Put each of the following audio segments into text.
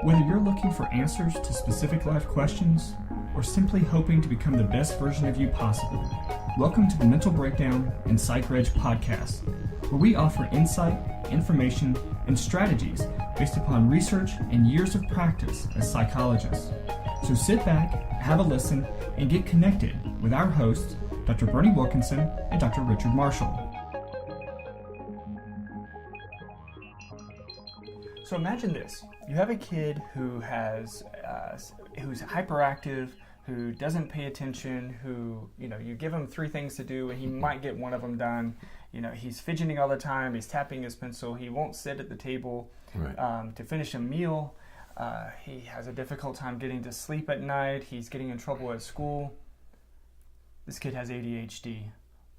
Whether you're looking for answers to specific life questions or simply hoping to become the best version of you possible, welcome to the Mental Breakdown and Psychreg podcast, where we offer insight, information, and strategies based upon research and years of practice as psychologists. So sit back, have a listen, and get connected with our hosts, Dr. Berney Wilkinson and Dr. Richard Marshall. So imagine this. You have a kid who's hyperactive, who doesn't pay attention, who, you give him three things to do and he might get one of them done. He's fidgeting all the time, he's tapping his pencil, he won't sit at the table to finish a meal. He has a difficult time getting to sleep at night, he's getting in trouble at school. This kid has ADHD.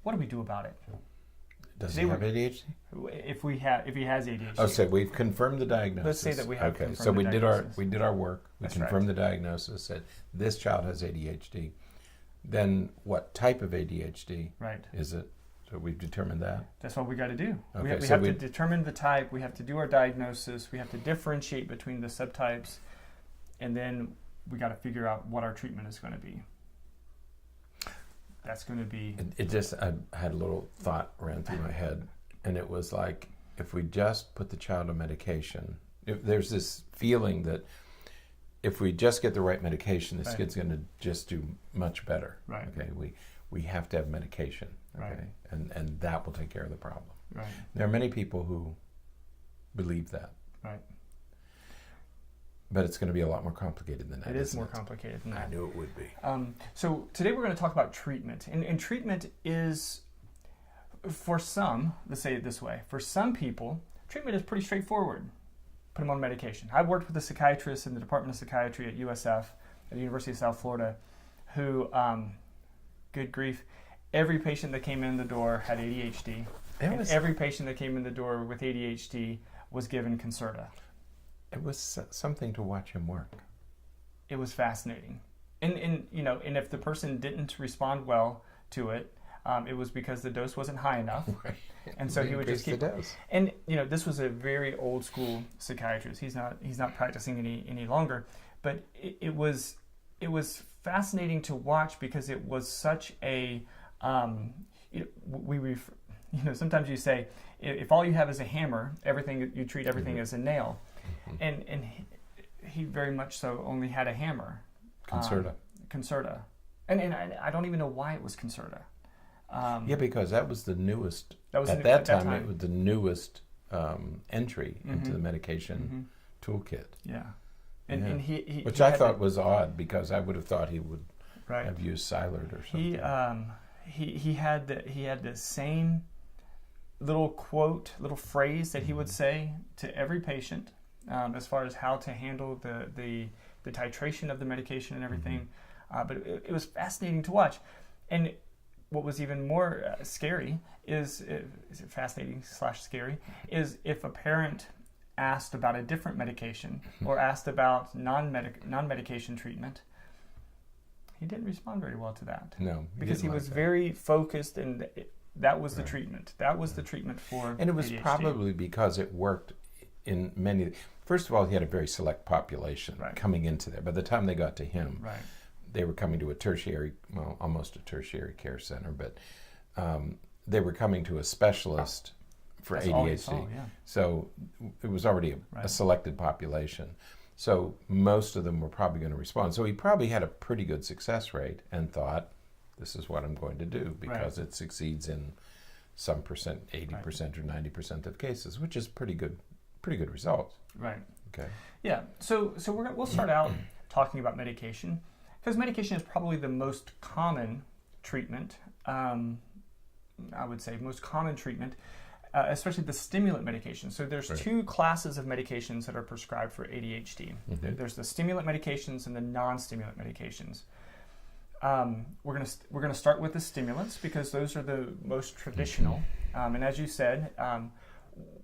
What do we do about it? Does he have ADHD? If he has ADHD. Oh, so we've confirmed the diagnosis. Let's say that we have confirmed so we the did diagnosis. we did our work. We That's confirmed right. the diagnosis. Said this child has ADHD. Then what type of ADHD is it? So we've determined that. That's what we got to do. Okay, we have to determine the type. We have to do our diagnosis. We have to differentiate between the subtypes, and then we got to figure out what our treatment is going to be. That's going to be... I had a little thought ran through my head, and it was like, if we just put the child on medication, there's this feeling that if we just get the right medication, this kid's going to just do much better. Right. Okay. We have to have medication. Okay. Right. And that will take care of the problem. Right. There are many people who believe that. Right. But it's going to be a lot more complicated than that. It is more complicated than that. I knew it would be. So today we're going to talk about treatment. And treatment is, for some, let's say it this way, for some people, treatment is pretty straightforward. Put them on medication. I worked with a psychiatrist in the Department of Psychiatry at USF, at the University of South Florida, who, good grief, every patient that came in the door had ADHD. And every patient that came in the door with ADHD was given Concerta. It was something to watch him work. It was fascinating. And if the person didn't respond well to it, it was because the dose wasn't high enough. Right. And so he would just keep the dose. And this was a very old school psychiatrist. He's not practicing any longer, but it was fascinating to watch because it was such a sometimes you say if all you have is a hammer, you treat everything as a nail. And he very much so only had a hammer. Concerta. And I don't even know why it was Concerta. Because that was the newest. At that time, it was the newest entry into the medication toolkit. Yeah. And which I thought was odd because I would have thought he would have used Silert or something. He had the same little phrase that he would say to every patient as far as how to handle the titration of the medication and everything. But it was fascinating to watch. And what was even more scary is fascinating/scary is if a parent asked about a different medication or asked about non-medication treatment, he didn't respond very well to that. No, because he was very focused, and that was the treatment. That was the treatment for And it was ADHD. probably because it worked in many. First of all, he had a very select population coming into there. By the time they got to him, they were coming to almost a tertiary care center, but they were coming to a specialist for ADHD. So it was already a selected population. So most of them were probably going to respond. So he probably had a pretty good success rate and thought, this is what I'm going to do because it succeeds in some percent, 80% or 90% of cases, which is pretty good results. Right. Okay. Yeah. So we'll start out talking about medication because medication is probably the most common treatment. I would say most common treatment, especially the stimulant medication. So there's two classes of medications that are prescribed for ADHD. There's the stimulant medications and the non-stimulant medications. We're gonna start with the stimulants because those are the most traditional. And as you said,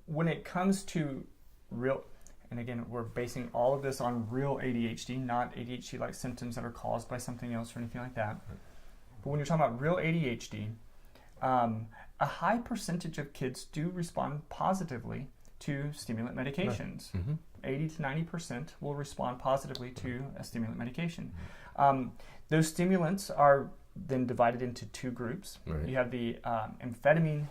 when it comes to real, and again, we're basing all of this on real ADHD, not ADHD-like symptoms that are caused by something else or anything like that. But when you're talking about real ADHD, a high percentage of kids do respond positively to stimulant medications. 80 to 90% will respond positively to a stimulant medication. Those stimulants are then divided into two groups. Right. You have the amphetamine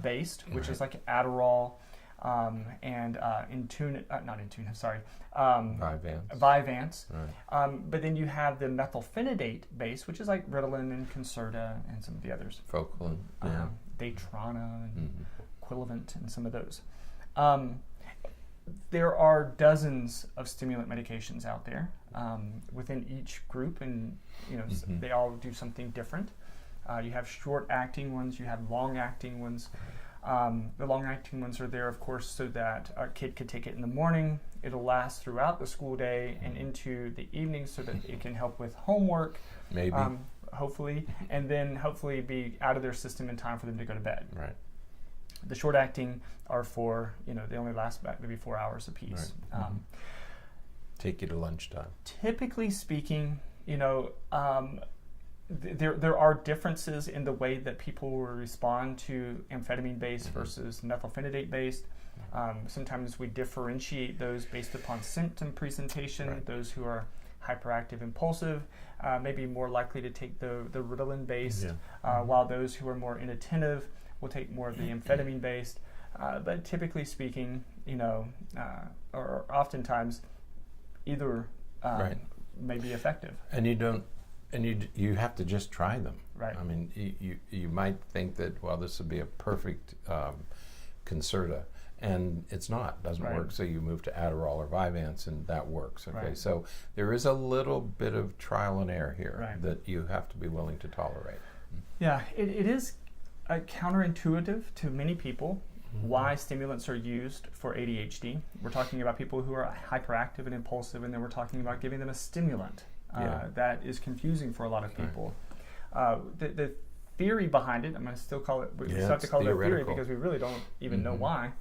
based, which is like Adderall and Vyvanse. Right. But then you have the methylphenidate based, which is like Ritalin and Concerta and some of the others. Focalin, Daytrana and Quilivant and some of those. There are dozens of stimulant medications out there within each group, and they all do something different. You have short-acting ones, you have long-acting ones. The long-acting ones are there, of course, so that a kid could take it in the morning. It'll last throughout the school day and into the evening so that it can help with homework, maybe, hopefully, and then hopefully be out of their system in time for them to go to bed. Right. The short-acting are for, they only last about maybe 4 hours apiece. Right. Take you to lunchtime. Typically speaking, there are differences in the way that people will respond to amphetamine-based versus methylphenidate-based. Sometimes we differentiate those based upon symptom presentation. Right. Those who are hyperactive, impulsive, may be more likely to take the Ritalin-based, while those who are more inattentive will take more of the amphetamine-based. But typically speaking, or oftentimes either may be effective. And you have to just try them. Right. I mean, you might think that, well, this would be a perfect Concerta, and it's not. It doesn't work. So you move to Adderall or Vyvanse, and that works. Okay. Right. So there is a little bit of trial and error here that you have to be willing to tolerate. Yeah, it is counterintuitive to many people why stimulants are used for ADHD. We're talking about people who are hyperactive and impulsive, and then we're talking about giving them a stimulant. That is confusing for a lot of people. The theory behind it, I'm going to still call it, we still have to call it a theory because we really don't even know why.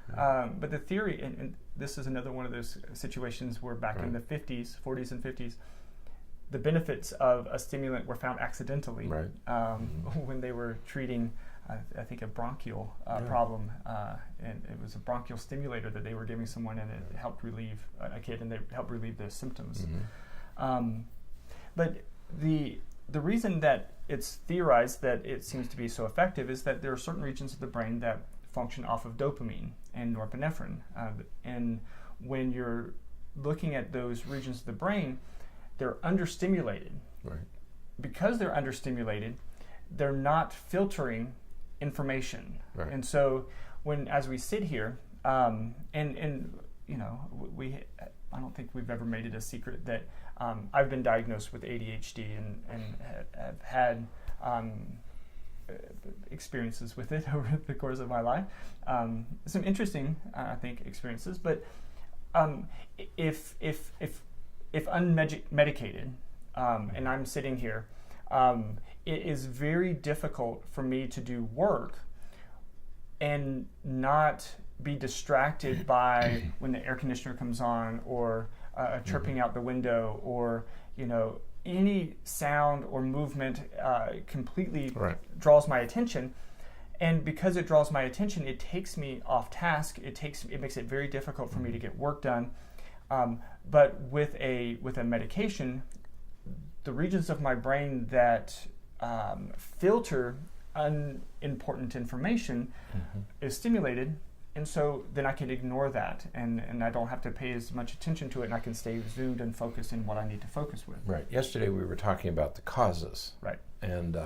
But the theory, and this is another one of those situations where back in the 40s and 50s, the benefits of a stimulant were found accidentally when they were treating, I think, a bronchial problem. And it was a bronchial stimulator that they were giving someone, and it helped relieve a kid, and they helped relieve the symptoms. But the reason that it's theorized that it seems to be so effective is that there are certain regions of the brain that function off of dopamine and norepinephrine. And when you're looking at those regions of the brain, they're understimulated. Right. Because they're understimulated, they're not filtering information. Right. And so as we sit here, I don't think we've ever made it a secret that I've been diagnosed with ADHD and have had experiences with it over the course of my life. Some interesting, I think, experiences. But if unmedicated, and I'm sitting here, it is very difficult for me to do work and not be distracted by when the air conditioner comes on, or chirping out the window, or any sound or movement completely draws my attention. And because it draws my attention, it takes me off task. It makes it very difficult for me to get work done. But with a medication, the regions of my brain that filter unimportant information is stimulated, and so then I can ignore that, and I don't have to pay as much attention to it, and I can stay zoomed and focused in what I need to focus with. Right. Yesterday we were talking about the causes. Right. And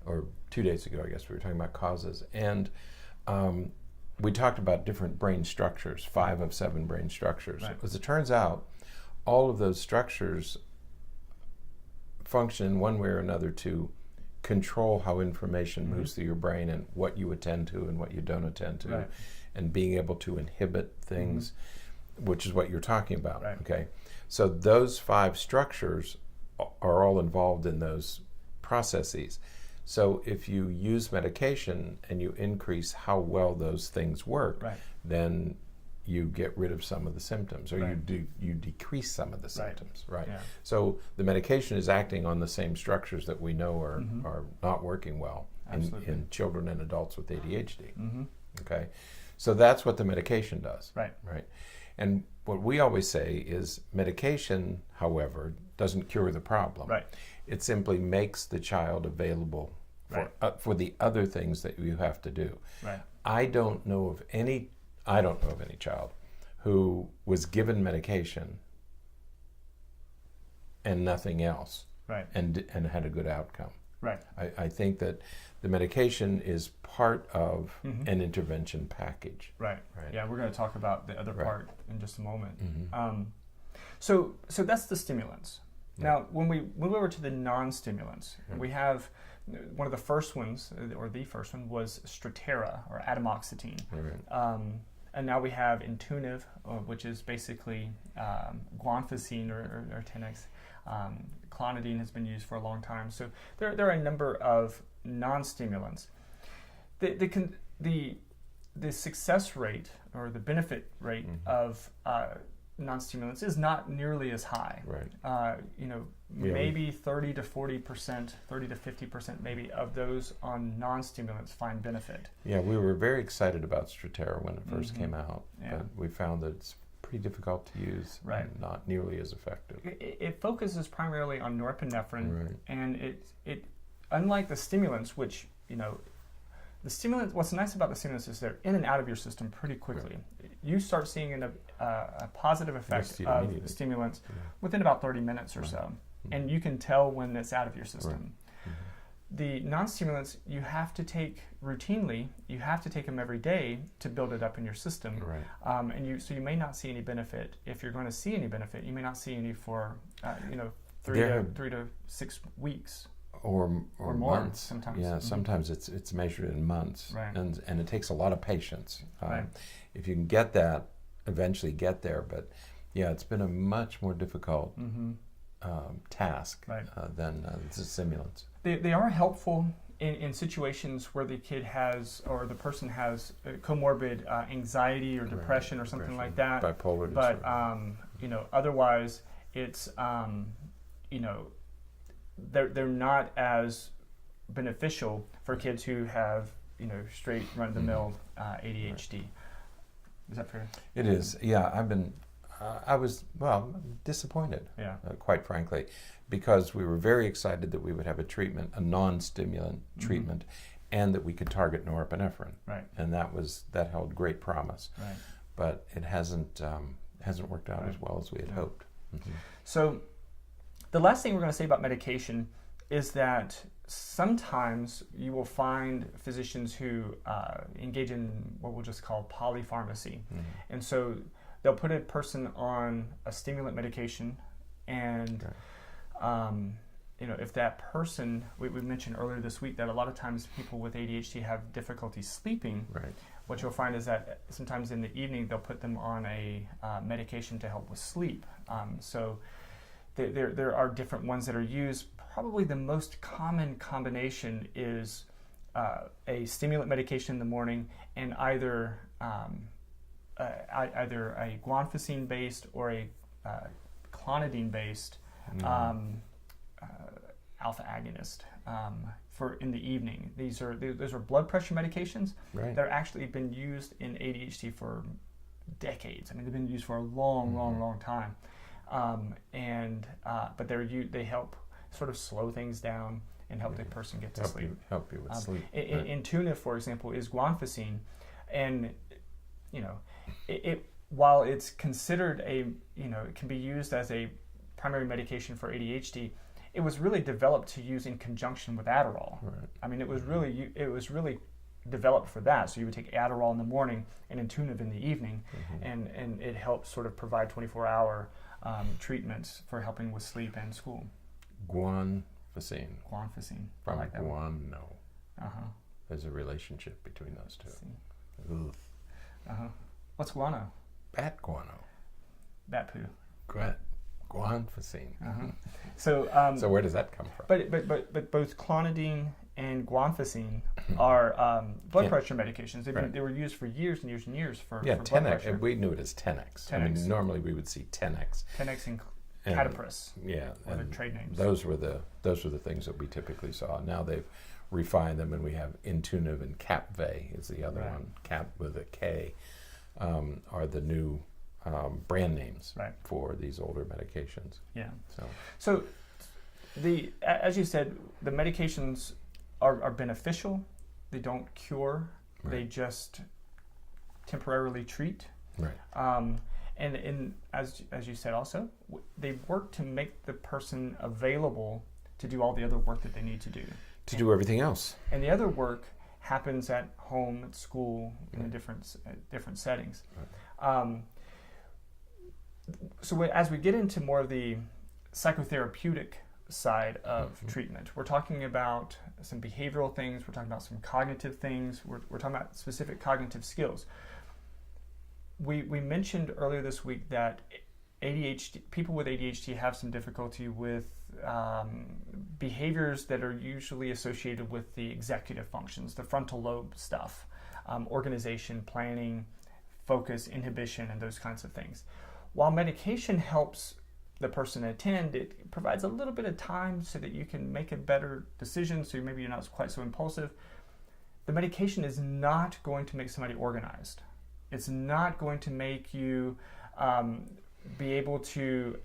or 2 days ago, I guess, we were talking about causes, and we talked about different brain structures, 5 of 7 brain structures. Right. As it turns out, all of those structures function one way or another to control how information moves through your brain, and what you attend to and what you don't attend to, and being able to inhibit things, which is what you're talking about. Right. Okay, so those 5 structures are all involved in those processes. So if you use medication and you increase how well those things work, then you get rid of some of the symptoms, or you decrease some of the symptoms, right? Yeah. So the medication is acting on the same structures that we know are not working well in children and adults with ADHD. Okay, so that's what the medication does, right? And what we always say is medication, however, doesn't cure the problem. Right. It simply makes the child available for the other things that you have to do. Right. I don't know of any child who was given medication and nothing else, right, and had a good outcome. Right. I think that the medication is part of an intervention package. Right. Yeah, we're going to talk about the other part in just a moment. So that's the stimulants. Yeah. Now, when we move over to the non-stimulants, we have one of the first ones, or the first one, was Strattera, or atomoxetine. Right. And now we have Intuniv, which is basically guanfacine or Tenex. Clonidine has been used for a long time. So there are a number of non-stimulants. The success rate, or the benefit rate of non-stimulants is not nearly as high. Right. Maybe 30 to 40%, 30 to 50% maybe of those on non-stimulants find benefit. Yeah, we were very excited about Strattera when it first came out, but we found that it's pretty difficult to use, and not nearly as effective. It focuses primarily on norepinephrine, and it unlike the stimulants, which the stimulants. What's nice about the stimulants is they're in and out of your system pretty quickly. Right. You start seeing a positive effect of the stimulants within about 30 minutes or so, and you can tell when it's out of your system. The non-stimulants you have to take routinely. You have to take them every day to build it up in your system. Right. So you may not see any benefit. If you're going to see any benefit, you may not see any for 3 to 6 weeks. Or more months. Sometimes. Yeah, sometimes it's measured in months, and it takes a lot of patience. If you can eventually get there, but it's been a much more difficult task than the stimulants. They are helpful in situations where the kid has, or the person has, comorbid anxiety or depression or something like that. Bipolar disorder. But otherwise, it's they're not as beneficial for kids who have straight run-of-the-mill ADHD. Is that fair? It is. Yeah, I was disappointed. Yeah. Quite frankly, because we were very excited that we would have a non-stimulant treatment, and that we could target norepinephrine. Right. And that held great promise. Right. But it hasn't worked out as well as we had hoped. So the last thing we're going to say about medication is that sometimes you will find physicians who engage in what we'll just call polypharmacy. And so they'll put a person on a stimulant medication, and if that person, we mentioned earlier this week that a lot of times people with ADHD have difficulty sleeping. Right. What you'll find is that sometimes in the evening they'll put them on a medication to help with sleep. So there are different ones that are used. Probably the most common combination is a stimulant medication in the morning, and either a guanfacine-based or a clonidine-based alpha agonist for in the evening. Those are blood pressure medications that are actually been used in ADHD for decades. I mean, they've been used for a long time. But they help sort of slow things down and help the person get to sleep. Help you with sleep. Intuniv, for example, is guanfacine, and while it's considered it can be used as a primary medication for ADHD, it was really developed to use in conjunction with Adderall. Right. I mean, it was really developed for that. So you would take Adderall in the morning and Intuniv in the evening, and it helps sort of provide 24-hour treatments for helping with sleep and school. Guanfacine. From like guano. There's a relationship between those two. What's guano? Bat guano. Bat poo. Guanfacine. So where does that come from? But both clonidine and guanfacine are blood pressure medications. They were used for years and years and years for blood pressure. We knew it as Tenex. I mean, normally we would see Tenex. Tenex and Catapris. Yeah, or the trade names. Those were the things that we typically saw. Now they've refined them, and we have Intuniv and Capve is the other one. Cap with a K are the new brand names for these older medications. Yeah. So as you said, the medications are beneficial. They don't cure. They just temporarily treat. Right. And as you said also, they work to make the person available to do all the other work that they need to do. To do everything else. And the other work happens at home, at school, in different settings. Right. So as we get into more of the psychotherapeutic side of treatment, we're talking about some behavioral things, we're talking about some cognitive things, we're talking about specific cognitive skills. We mentioned earlier this week that people with ADHD have some difficulty with behaviors that are usually associated with the executive functions, the frontal lobe stuff, organization, planning, focus, inhibition, and those kinds of things. While medication helps the person attend, it provides a little bit of time so that you can make a better decision, so maybe you're not quite so impulsive. The medication is not going to make somebody organized. It's not going to make you be able to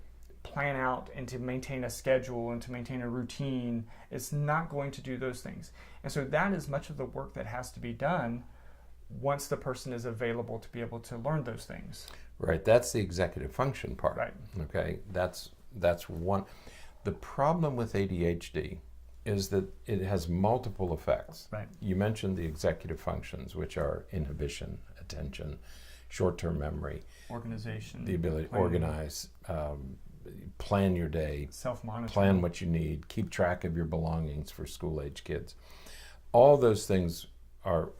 plan out and to maintain a schedule and to maintain a routine. It's not going to do those things. And so that is much of the work that has to be done once the person is available to be able to learn those things. Right, that's the executive function part. Right. Okay, that's one. The problem with ADHD is that it has multiple effects. Right. You mentioned the executive functions, which are inhibition, attention, short-term memory, organization, the ability to organize, plan your day, self-monitor, plan what you need, keep track of your belongings for school-age kids. All those things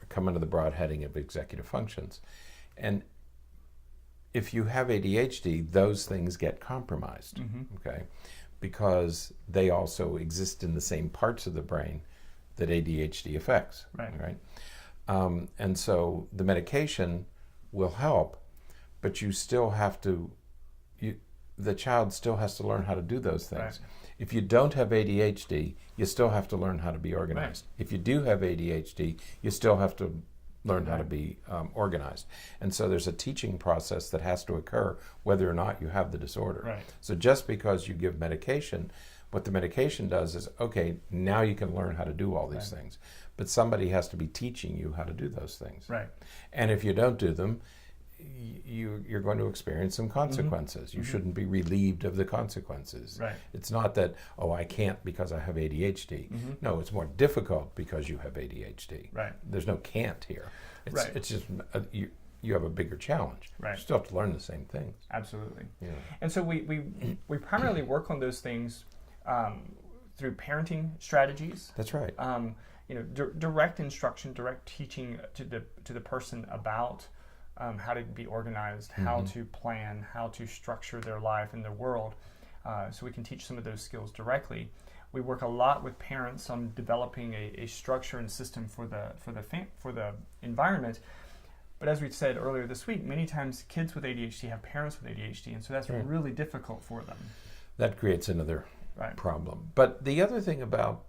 come under the broad heading of executive functions. And if you have ADHD, those things get compromised, okay? Because they also exist in the same parts of the brain that ADHD affects, right? And so the medication will help, but you still have to, the child still has to learn how to do those things. Right. If you don't have ADHD, you still have to learn how to be organized. Right. If you do have ADHD, you still have to learn how to be organized. And so there's a teaching process that has to occur whether or not you have the disorder. Right. So just because you give medication, what the medication does is, okay, now you can learn how to do all these things. But somebody has to be teaching you how to do those things. Right. And if you don't do them, you're going to experience some consequences. You shouldn't be relieved of the consequences. Right. It's not that, oh, I can't because I have ADHD. No, it's more difficult because you have ADHD. Right. There's no can't here. It's just you have a bigger challenge. Right. You still have to learn the same things. Absolutely. Yeah. And so we primarily work on those things through parenting strategies. That's right. Direct instruction, direct teaching to the person about how to be organized, how to plan, how to structure their life and their world. So we can teach some of those skills directly. We work a lot with parents on developing a structure and system for the environment. But as we said earlier this week, many times kids with ADHD have parents with ADHD, and so that's really difficult for them. That creates another problem. But the other thing about,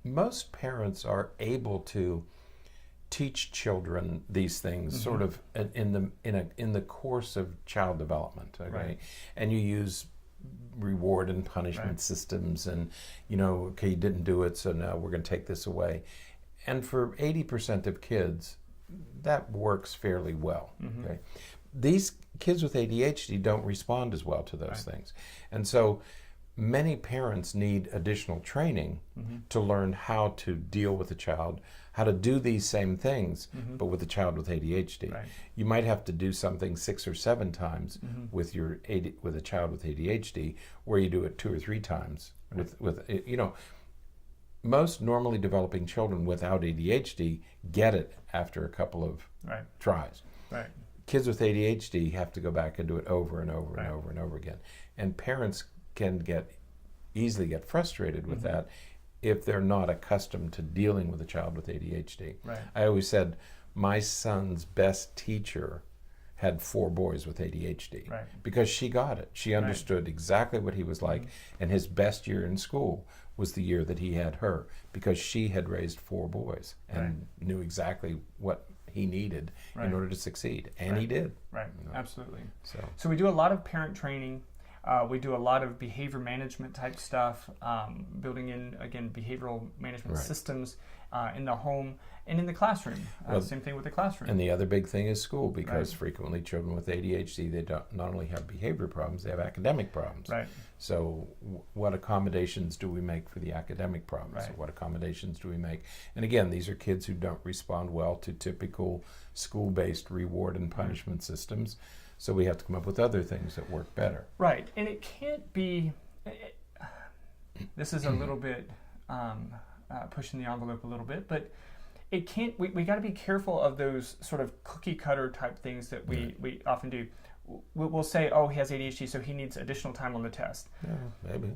most parents are able to teach children these things sort of in the course of child development, okay? Right. And you use reward and punishment systems, and okay, you didn't do it, so now we're going to take this away. And for 80% of kids, that works fairly well. Okay, these kids with ADHD don't respond as well to those things, and so many parents need additional training to learn how to deal with a child, how to do these same things, but with a child with ADHD. Right. You might have to do something 6 or 7 times with a child with ADHD, where you do it 2 or 3 times with most normally developing children without ADHD get it after a couple of tries. Right. Kids with ADHD have to go back and do it over and over and over and over again. And parents can easily get frustrated with that if they're not accustomed to dealing with a child with ADHD. Right. I always said my son's best teacher had 4 boys with ADHD because she got it. She understood exactly what he was like, and his best year in school was the year that he had her, because she had raised 4 boys and knew exactly what he needed in order to succeed, and he did. Right, absolutely. So we do a lot of parent training. We do a lot of behavior management type stuff, building in, again, behavioral management systems in the home and in the classroom. Same thing with the classroom. And the other big thing is school, because frequently children with ADHD, they not only have behavior problems, they have academic problems. Right. So what accommodations do we make for the academic problems? What accommodations do we make? And again, these are kids who don't respond well to typical school-based reward and punishment systems. So we have to come up with other things that work better. Right, and it can't be, this is a little bit pushing the envelope a little bit, but it can't, we got to be careful of those sort of cookie cutter type things that we often do. We'll say, oh, he has ADHD, so he needs additional time on the test. Yeah, maybe.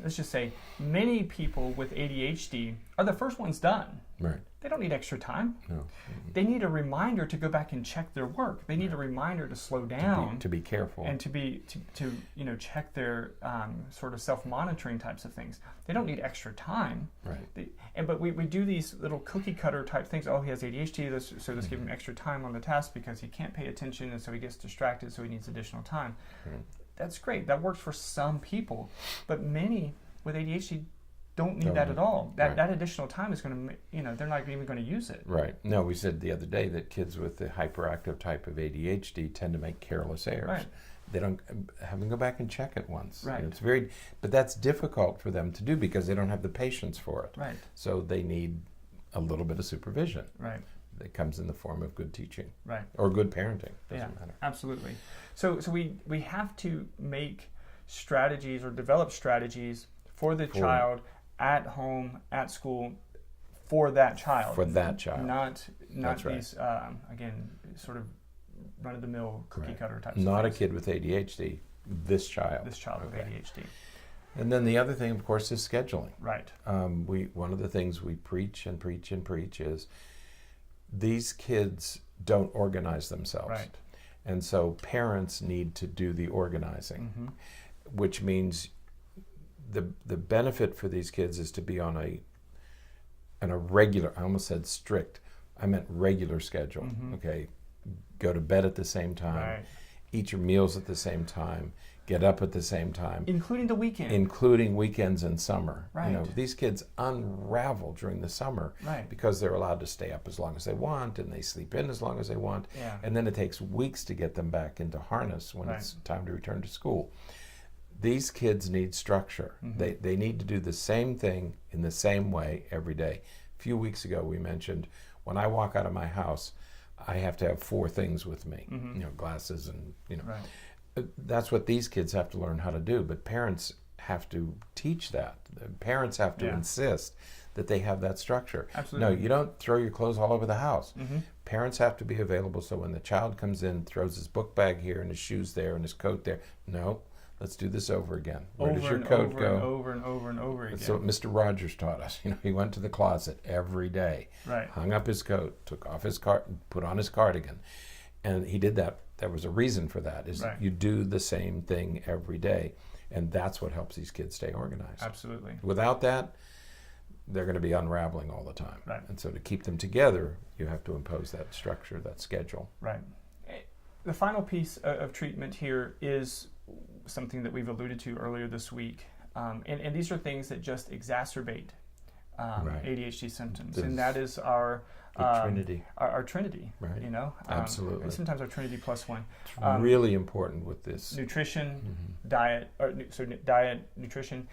Let's just say many people with ADHD are the first ones done. Right. They don't need extra time. No. Mm-hmm. They need a reminder to go back and check their work. They need a reminder to slow down, to be careful, and to check their sort of self-monitoring types of things. They don't need extra time. Right. But we do these little cookie cutter type things. Oh, he has ADHD, so let's give him extra time on the test because he can't pay attention, and so he gets distracted, so he needs additional time. Right. That's great. That works for some people, but many with ADHD don't need that at all. That additional time is going to, they're not even going to use it. Right. No, we said the other day that kids with the hyperactive type of ADHD tend to make careless errors. Right. They don't have them go back and check it once. Right. It's but that's difficult for them to do because they don't have the patience for it. Right. So they need a little bit of supervision. Right. That comes in the form of good teaching. Right. Or good parenting. Doesn't matter. Absolutely. So we have to make strategies or develop strategies for the child at home, at school, for that child. For that child. Not these, again, sort of run-of-the-mill cookie-cutter types Not of a kid with ADHD, this child. This child with ADHD. And then the other thing, of course, is scheduling. Right. One of the things we preach is these kids don't organize themselves. Right. And so parents need to do the organizing, which means the benefit for these kids is to be on a regular, I almost said strict, I meant regular schedule. Okay, go to bed at the same time, eat your meals at the same time, get up at the same time. Including the weekend. Including weekends and summer. Right. These kids unravel during the summer because they're allowed to stay up as long as they want and they sleep in as long as they want. Yeah. And then it takes weeks to get them back into harness when it's time to return to school. These kids need structure. They need to do the same thing in the same way every day. A few weeks ago we mentioned when I walk out of my house, I have to have 4 things with me. Glasses and That's what these kids have to learn how to do, but parents have to teach that. Parents have to insist that they have that structure. Absolutely. No, you don't throw your clothes all over the house. Parents have to be available so when the child comes in, throws his book bag here and his shoes there and his coat there. No, let's do this over again. Where does your coat go? Over and over again. That's what Mr. Rogers taught us. He went to the closet every day, hung up his coat, took off his put on his cardigan. And he did that. There was a reason for that, is you do the same thing every day. And that's what helps these kids stay organized. Absolutely. Without that, they're going to be unraveling all the time. Right. And so to keep them together, you have to impose that structure, that schedule. Right. The final piece of treatment here is something that we've alluded to earlier this week. And these are things that just exacerbate ADHD symptoms. And that is our Trinity. Our Trinity, right. Absolutely. And sometimes our Trinity plus one. It's really important with this. Nutrition, diet, diet, nutrition,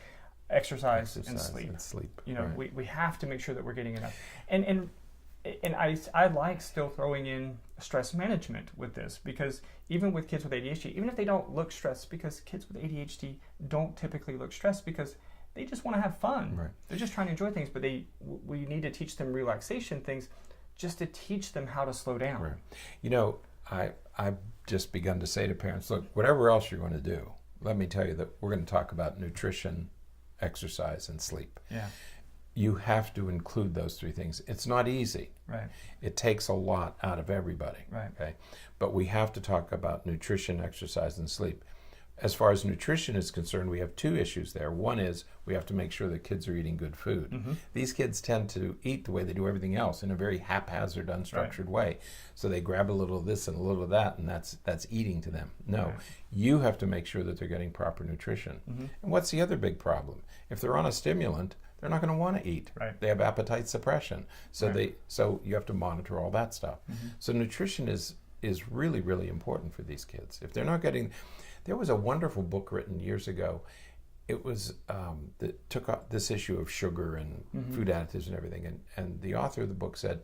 exercise and sleep. We have to make sure that we're getting enough. And I like still throwing in stress management with this, because even with kids with ADHD, even if they don't look stressed, because kids with ADHD don't typically look stressed because they just want to have fun. Right. They're just trying to enjoy things, but we need to teach them relaxation things just to teach them how to slow down. Right. I've just begun to say to parents, look, whatever else you're going to do, let me tell you that we're going to talk about nutrition, exercise, and sleep. Yeah. You have to include those 3 things. It's not easy. Right. It takes a lot out of everybody. Right. Okay. But we have to talk about nutrition, exercise, and sleep as far as nutrition is concerned, we have two issues there. One is we have to make sure that kids are eating good food. Mm-hmm. These kids tend to eat the way they do everything else, in a very haphazard, unstructured way. So they grab a little of this and a little of that, and that's eating to them. No, you have to make sure that they're getting proper nutrition. Mm-hmm. And what's the other big problem? If they're on a stimulant, they're not going to want to eat. Right. They have appetite suppression. So so you have to monitor all that stuff. Mm-hmm. So nutrition is really, really important for these kids. If they're not getting... There was a wonderful book written years ago. It was that took up this issue of sugar and food additives and everything. And the author of the book said,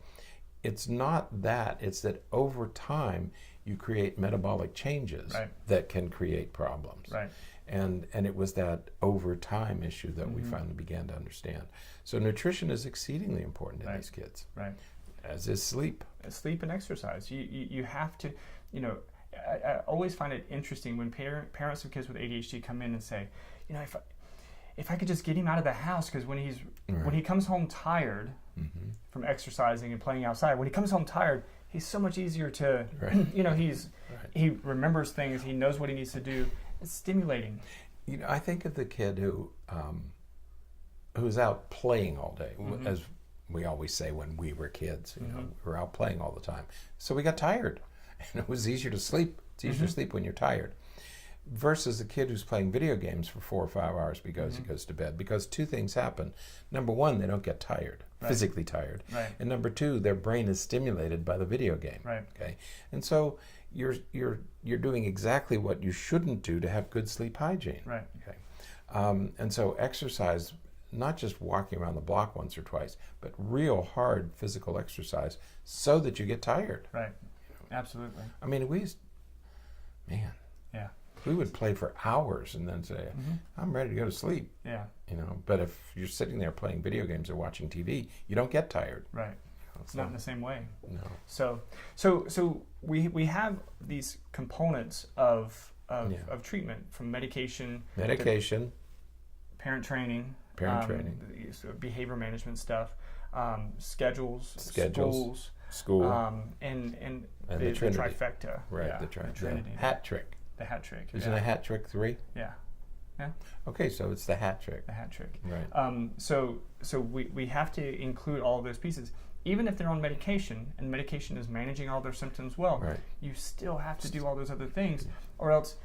it's not that, it's that over time you create metabolic changes that can create problems. Right. And it was that over time issue that we finally began to understand. So nutrition is exceedingly important in these kids. Right. As is sleep. Sleep and exercise. You have to, I always find it interesting when parents of kids with ADHD come in and say, if I could just get him out of the house, because when he comes home tired from exercising and playing outside, when he comes home tired, he's so much easier to, he remembers things, he knows what he needs to do. It's stimulating. I think of the kid who's out playing all day, as we always say when we were kids. We were out playing all the time, so we got tired. And it was easier to sleep. It's easier to sleep when you're tired. Versus a kid who's playing video games for 4 or 5 hours because he goes to bed. Because two things happen. Number one, they don't get tired, physically tired. Right. And number two, their brain is stimulated by the video game. Right. Okay. And so you're doing exactly what you shouldn't do to have good sleep hygiene. Right. Okay. And so exercise, not just walking around the block once or twice, but real hard physical exercise so that you get tired. Right. Absolutely. I mean, we would play for hours and then say, I'm ready to go to sleep. Yeah. But if you're sitting there playing video games or watching TV, you don't get tired. Right. It's not in the same way. No. So we have these components of treatment, from medication, parent training, behavior management stuff, schedules, school, and the trifecta. Right, the Trinity. The hat trick. The hat trick. Isn't a hat trick 3? Yeah. Yeah. Okay, so it's the hat trick. The hat trick. Right. So we have to include all of those pieces. Even if they're on medication, and medication is managing all their symptoms well, you still have to do all those other things, or else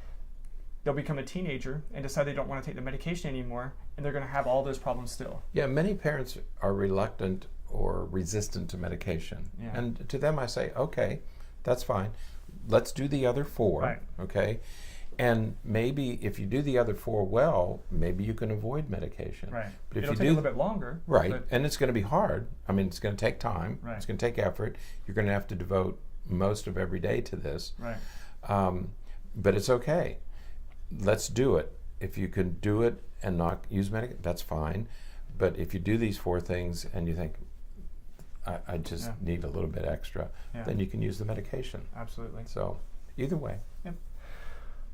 they'll become a teenager and decide they don't want to take the medication anymore, and they're going to have all those problems still. Yeah, many parents are reluctant or resistant to medication. Yeah. And to them I say, okay, that's fine. Let's do the other 4, okay? And maybe if you do the other 4 well, maybe you can avoid medication. Right. But if it'll take a little bit longer. Right, and it's going to be hard. I mean, it's going to take time. Right. It's going to take effort. You're going to have to devote most of every day to this. Right. But it's okay. Let's do it. If you can do it and not use medication, that's fine. But if you do these 4 things and you think, I just need a little bit extra, then you can use the medication. Absolutely. So either way. Yep.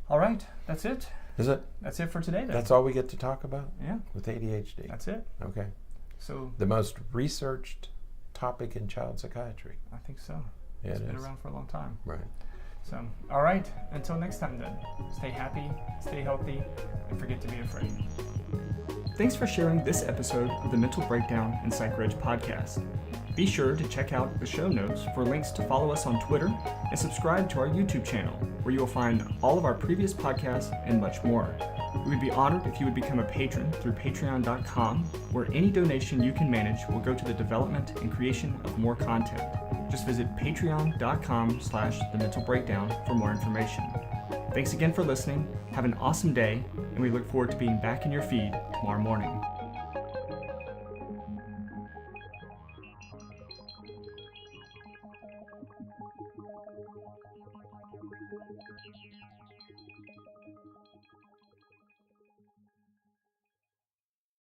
All right, that's it. Is it? That's it for today then. That's all we get to talk about? Yeah. With ADHD? That's it. Okay. So the most researched topic in child psychiatry. I think so. Yeah, it's been around for a long time. Right. So, all right, until next time then. Stay happy, stay healthy, and forget to be afraid. Thanks for sharing this episode of the Mental Breakdown and Psychreg podcast. Be sure to check out the show notes for links to follow us on Twitter and subscribe to our YouTube channel, where you will find all of our previous podcasts and much more. We would be honored if you would become a patron through patreon.com, where any donation you can manage will go to the development and creation of more content. Just visit patreon.com/thementalbreakdown for more information. Thanks again for listening. Have an awesome day, and we look forward to being back in your feed tomorrow morning.